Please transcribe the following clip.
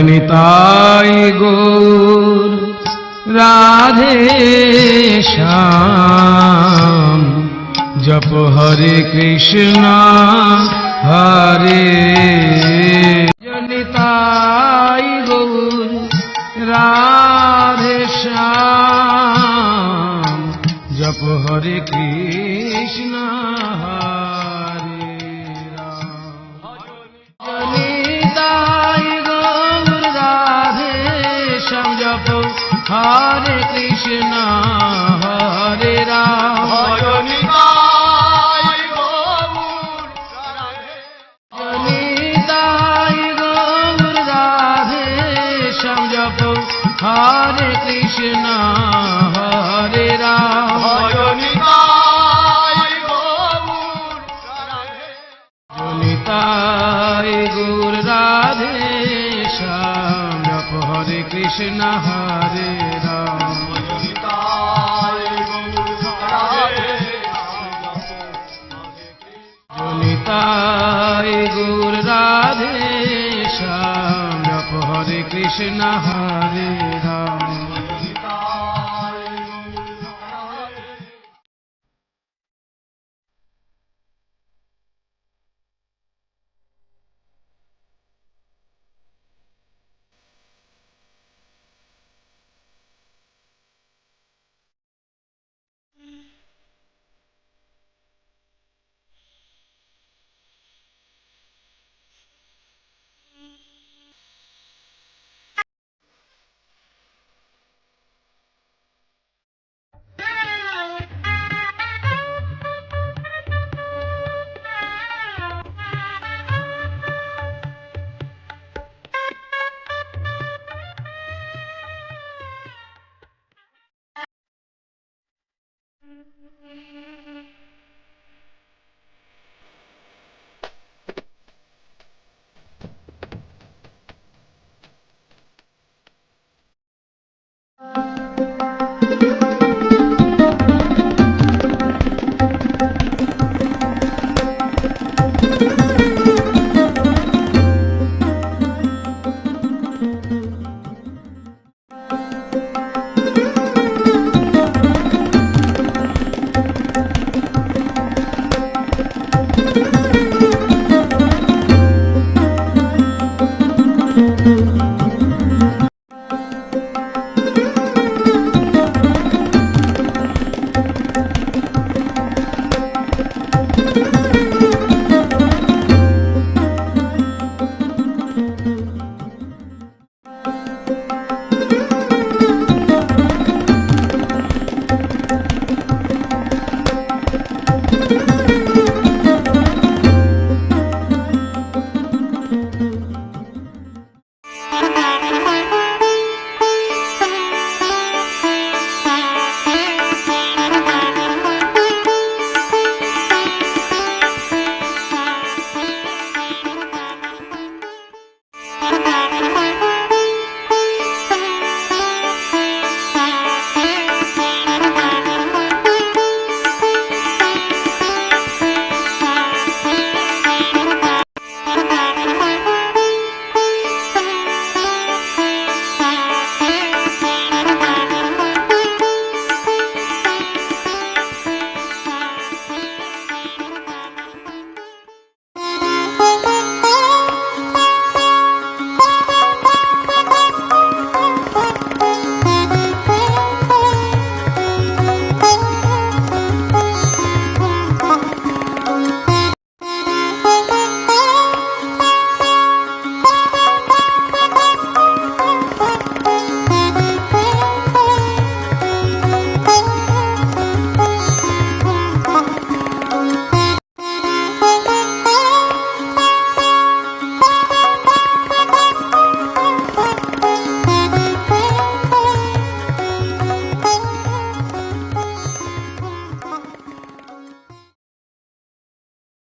নিতাই গৌর রাধে শ্যাম জপ হরে কৃষ্ণ হরে নিতাই গৌর রাধে শ্যাম জপ হরে কৃষ্ণ হরে রাম নিতাই গৌর রাধে শ্যাম জপ হরে কৃষ্ণ হরে রাম নিতাই গৌর রাধে শ্যাম জপ হরে কৃষ্ণ হরে রাম নিতাই গৌর রাধে শ্যাম জপ হরে কৃষ্ণ হরে রাম নিতাই গৌর রাধে শ্যাম জপ হরে কৃষ্ণ হরে রাম